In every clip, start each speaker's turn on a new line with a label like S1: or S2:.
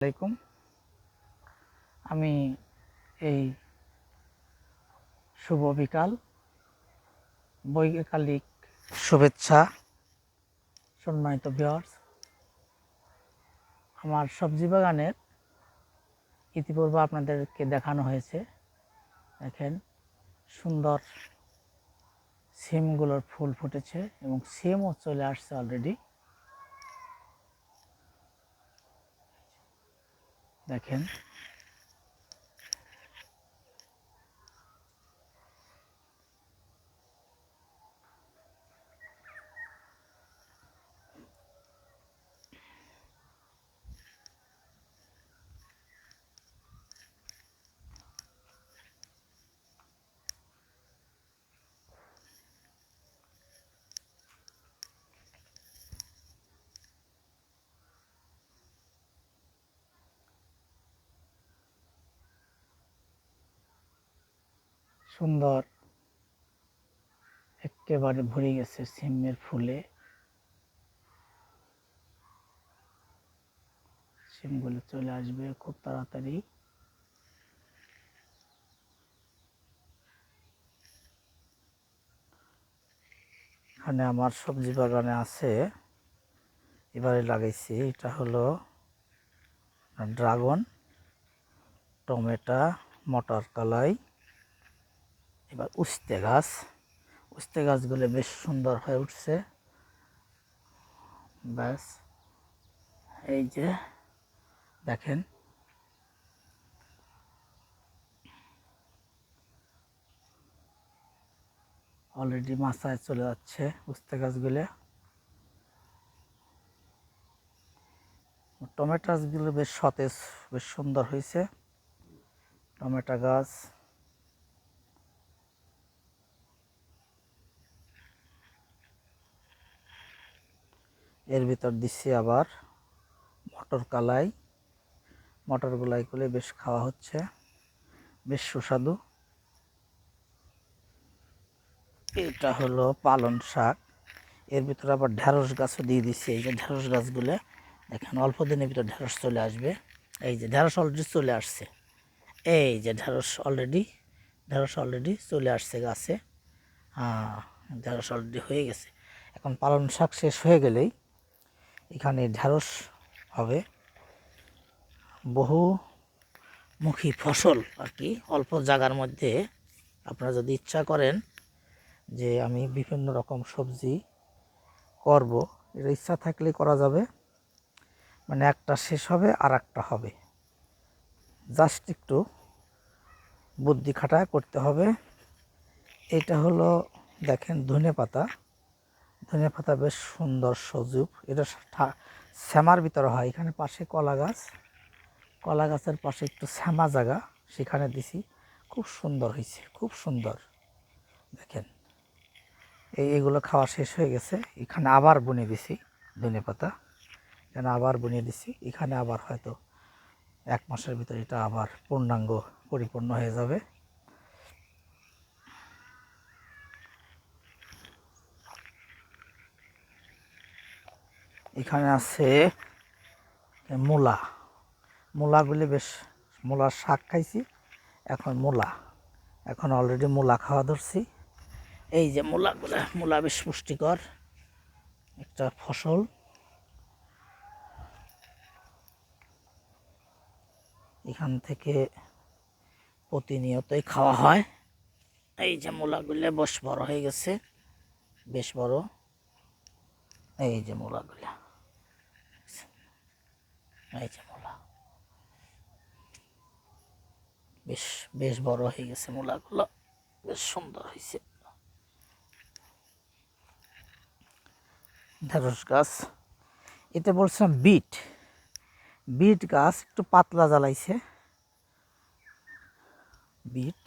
S1: আলাইকুম। আমি এই শুভ বিকাল বৈকালিক শুভেচ্ছা সম্মানিত ভিউয়ার্স। আমার সবজি বাগানের ইতিপূর্বে আপনাদেরকে দেখানো হয়েছে। দেখেন সুন্দর সিমগুলোর ফুল ফুটেছে এবং সিমও চলে আসছে অলরেডি। দেখেন সুন্দর একেবারে ভরে গেছে সিমের ফুলে। সিমগুলো চলে আসবে খুব তাড়াতাড়ি। এখানে আমার সবজি বাগানে আছে, এবারে লাগাইছি। এটা হলো ড্রাগন, টমেটো, মটর কলাই, এবার উস্তে গাছ। উস্তে গাছগুলো বেশ সুন্দর হয়ে উঠছে। ব্যাস এই যে দেখেন অলরেডি মাথায় চলে যাচ্ছে উস্তে গাছগুলো। টমেটো গাছগুলো বেশ সতেজ, বেশ সুন্দর হয়েছে টমেটো গাছ। এর ভিতর দিচ্ছি আবার মটর কলাই। মটর কলাইগুলো বেশ খাওয়া হচ্ছে, বেশ সুস্বাদু। এটা হলো পালং শাক। এর ভিতরে আবার ঢেঁড়স গাছও দিয়ে দিচ্ছি। এই যে ঢেঁড়স গাছগুলো দেখেন অল্প দিনের ভিতর ঢেঁড়স চলে আসবে। এই যে ঢেঁড়স অলরেডি চলে আসছে। এই যে ঢেঁড়স অলরেডি চলে আসছে গাছে। হ্যাঁ, ঢেঁড়স অলরেডি হয়ে গেছে। এখন পালং শাক শেষ হয়ে গেলেই এখানে ঢেঁড়স হবে। বহুমুখী ফসল আর কি। অল্প জায়গার মধ্যে আপনারা যদি ইচ্ছা করেন যে আমি বিভিন্ন রকম সবজি করব, এটা ইচ্ছা থাকলে করা যাবে। মানে একটা শেষ হবে আর একটা হবে, জাস্ট একটু বুদ্ধি খাটায় করতে হবে। এটা হলো দেখেন ধনেপাতা। ধনেপাতা বেশ সুন্দর সজীব। এটা শ্যামার ভিতরে হয়। এখানে পাশে কলা গাছ, কলা গাছের পাশে একটু শ্যামা জায়গা, সেখানে দিছি। খুব সুন্দর হয়েছে, খুব সুন্দর। দেখেন এইগুলো খাওয়া শেষ হয়ে গেছে। এখানে আবার বুনে দিছি ধনেপাতা, এখানে আবার বুনিয়ে দিছি। এখানে আবার হয়তো 1 মাসের ভিতরে এটা আবার পূর্ণাঙ্গ পরিপূর্ণ হয়ে যাবে। এখানে আছে মূলা। মূলাগুলি বেশ, মূলার শাক খাইছি, এখন এখন অলরেডি মূলা খাওয়া ধরছি। এই যে মূলা বেশ পুষ্টিকর একটা ফসল। এখান থেকে প্রতিনিয়তই খাওয়া হয়। এই যে মূলাগুলো বেশ বড় হয়ে গেছে, বেশ বড়। এই যে মূলাগুলা, এই যে মূলা বেশ বেশ বড় হয়ে গেছে। মূলাগুলো বেশ সুন্দর হয়েছে। ঢেঁড়স গাছ, এটা বলছিলাম বিট গাছ একটু পাতলা জ্বালাইছে বিট।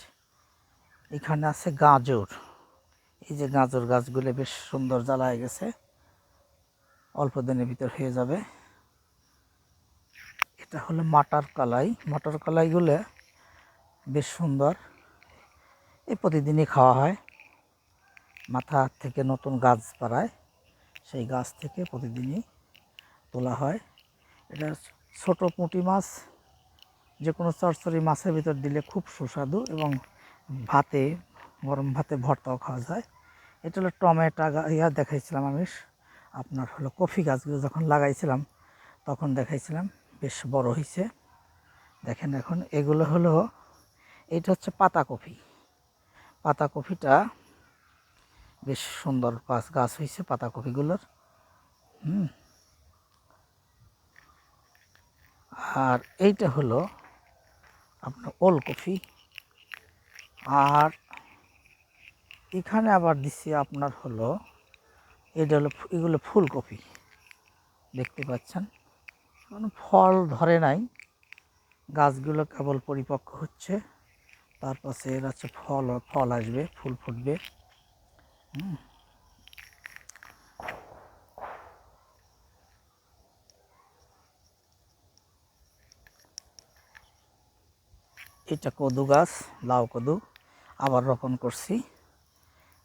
S1: এখানে আছে গাজর। এই যে গাজর গাছগুলো বেশ সুন্দর জ্বালায় গেছে, অল্প দিনের ভিতর হয়ে যাবে। এটা হলো মটর কলাইগুলো বেশ সুন্দর। এই প্রতিদিনই খাওয়া হয়। মাথা থেকে নতুন গাছ বাড়ায়, সেই গাছ থেকে প্রতিদিনই তোলা হয়। এটা ছোট পুঁটি মাছ যে কোনো চচ্চড়ি মাছের ভিতর দিলে খুব সুস্বাদু এবং ভাতে, গরম ভাতে ভর্তাও খাওয়া যায়। এটা হলো টমেটো দেখাইছিলাম আমি, আপনার হলো কফি গাছগুলো যখন লাগাইছিলাম তখন দেখাইছিলাম, বেশ বড় হয়েছে। দেখেন এখন এগুলো হলো, এটা হচ্ছে পাতাকপি। পাতাকপিটা বেশ সুন্দর গাছ হয়েছে পাতাকপিগুলোর। আর এইটা হলো আপনার ওলকপি। আর এখানে আবার দিচ্ছি আপনার হলো, এটা হলো, এগুলো ফুলকপি দেখতে পাচ্ছেন। কোনো ফল ধরে নাই, গাছগুলো কেবল পরিপক্ক হচ্ছে, তারপরে এর হচ্ছে ফল আসবে, ফুল ফুটবে। এটা কদু গাছ, লাউ কদু আবার রোপণ করছি।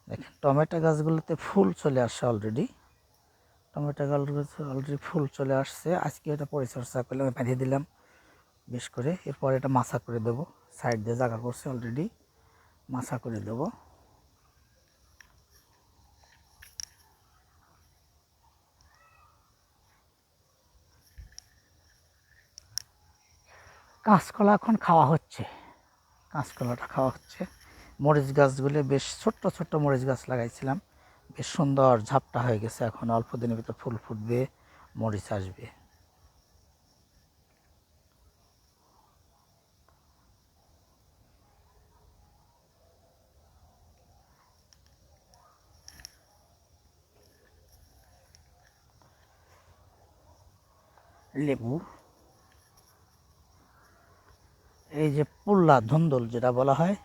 S1: দেখেন টমেটো গাছগুলোতে ফুল চলে আসছে অলরেডি, টমেটো গাছগুলো অলরেডি ফুল চলে আসছে। আজকে এটা পরিচর্যা করলাম, বেঁধে দিলাম বেশ করে। এরপর এটা মাছা করে দেবো, সাইড দিয়ে জায়গা করছে অলরেডি, মাছা করে দেবো। কাঁচকলা এখন খাওয়া হচ্ছে, কাঁচকলাটা খাওয়া হচ্ছে। মরিচ গাছগুলো বেশ ছোট্ট ছোট্ট মরিচ গাছ লাগাইছিলাম, বেশ সুন্দর ঝাপটা হয়ে গেছে। এখন অল্প দিনের ভিতর ফুল ফুটবে, মরিচ আসবে। লেবু, এই যে পুল্লা ধুন্দুল যেটা বলা হয়,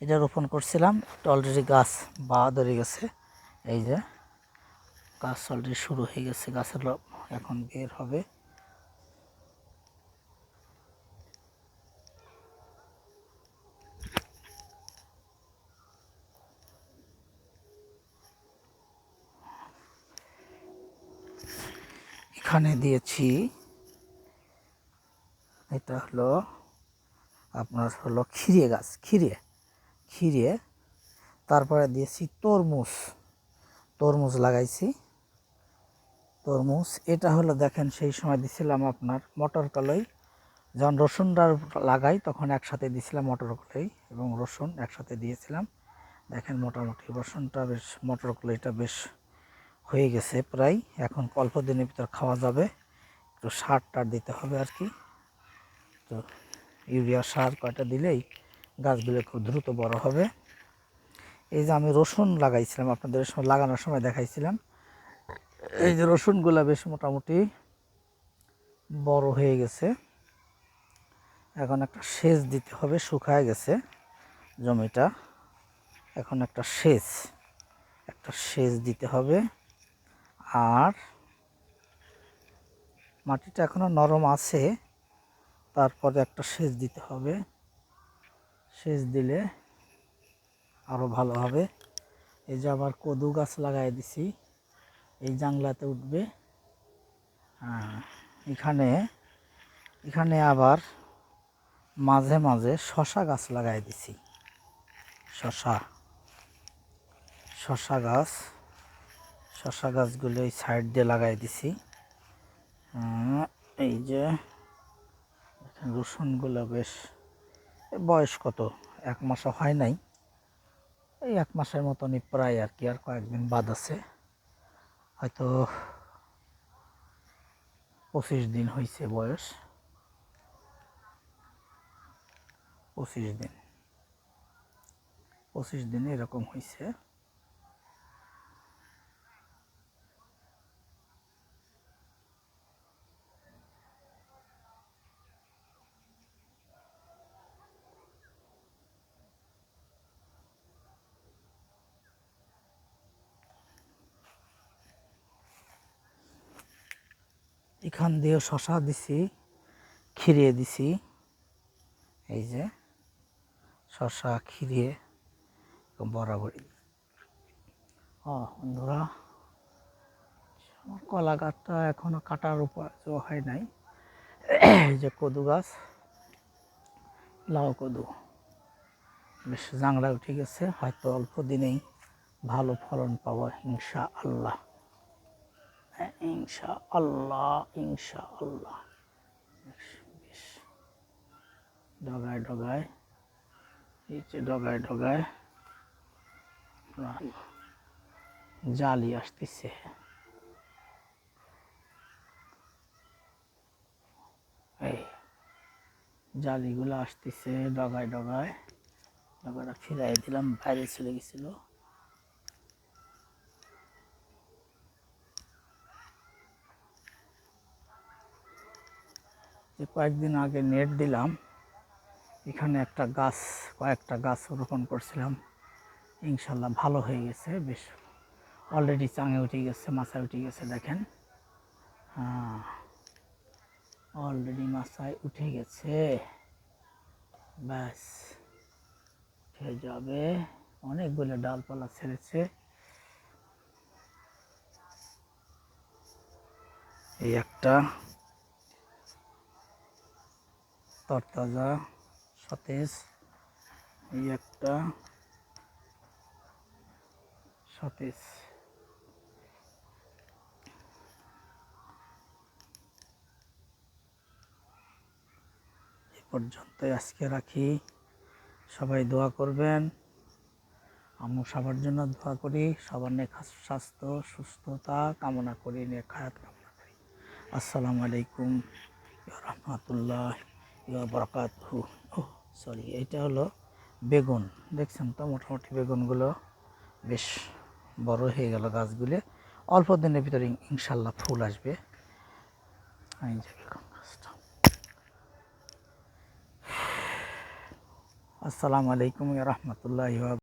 S1: এটা রোপণ করছিলাম, এটা অলরেডি গাছ ধরে গেছে। এই যে গাছ অলরেডি শুরু হয়ে গেছে, গাছের এখন বের হবে। এখানে দিয়েছি, এটা হলো আপনার হলো খিরে গাছ, খিরে। তারপরে দিয়েছি তরমুজ, তরমুজ লাগাইছি, তরমুজ। এটা হলো দেখেন সেই সময় দিছিলাম আপনার মটর কলাই, যখন রসুনটা লাগাই তখন একসাথে দিয়েছিলাম মটর কলাই এবং রসুন একসাথে দিয়েছিলাম। দেখেন মোটামুটি রসুনটা বেশ, মটর কলাইটা বেশ হয়ে গেছে প্রায়, এখন অল্প দিনের ভিতর খাওয়া যাবে। একটু সার টার দিতে হবে আর কি, তো ইউরিয়া সার কয়টা দিলেই গাছগুলো খুব দ্রুত বড় হবে। এই যে আমি রসুন লাগাইছিলাম, আপনাদের লাগানোর সময় দেখাইছিলাম, এই যে রসুনগুলো বেশ মোটামুটি বড় হয়ে গেছে। এখন একটা সেচ দিতে হবে, শুকায় গেছে জমিটা, এখন একটা সেচ দিতে হবে। আর মাটিটা এখনো নরম আছে, তারপরে একটা সেচ দিতে হবে, সেচ দিলে আরও ভালো হবে। এই যে আবার কদু গাছ লাগাই দিছি, এই জাংলাতে উঠবে। এখানে এখানে আবার মাঝে মাঝে শশা গাছ লাগাই দিছি, শশা গাছগুলো এই সাইড দিয়ে লাগাই দিছি। এই যে রসুনগুলো বেশ, বয়স কত, 1 মাসও হয় নাই, এই 1 মাসের মতনই প্রায় আর কি, আর কয়েকদিন বাদ আছে, হয়তো 25 দিন হয়েছে বয়স, 25 দিন এরকম হয়েছে। এখান দিয়ে শশা দিছি, খিরিয়ে দিছি, এই যে শশা খিরিয়ে বরাবরই। বন্ধুরা, কলা গাছটা এখনো কাটার উপায় হয় নাই, এই যে কদু গাছ, লাউ কদু বেশ জাংলা উঠে গেছে, হয়তো অল্প দিনেই ভালো ফলন পাবো ইনশাআল্লাহ, ইনশাআল্লাহ ইনশাআল্লাহ। বেশ ডগায় ডগায়, এই যে ডগায় ডগায় জালি আসতেছে। এই জালিগুলো আসতেছে ডগায় ডগায়, ডগাটা ফিরাই দিলাম, বাইরে চলে গেছিল। যে কয়েকদিন আগে নেট দিলাম, এখানে একটা গাছ, কয়েকটা গাছ রোপণ করছিলাম, ইনশাল্লাহ ভালো হয়ে গেছে, বেশ অলরেডি চাঙে উঠে গেছে, মাথায় উঠে গেছে, দেখেন, হ্যাঁ অলরেডি মাথায় উঠে গেছে, ব্যাস হয়ে যাবে। অনেকগুলো ডালপালা ছেড়েছে, এই একটা তরতাজা সতেজ, এই একটা সতেজ। এ পর্যন্তই আজকে রাখি, সবাই দোয়া করবেন, আমি সবার জন্য দোয়া করি, সবার নেক স্বাস্থ্য সুস্থতা কামনা করি, নেক হায়াত কামনা করি। আসসালামু আলাইকুম ওয়া রাহমাতুল্লাহি ওয়া বারাকাতুহু। ও সরি, এটা হলো বেগুন, দেখছেন তো মোটামুটি বেগুনগুলো বেশ বড় হয়ে গেল গাছগুলো, অল্প দিনের ভিতরে ইনশাল্লাহ ফুল আসবে। এই যে বেগুন গাছটা। আসসালামু আলাইকুম ওয়া রাহমাতুল্লাহি ওয়া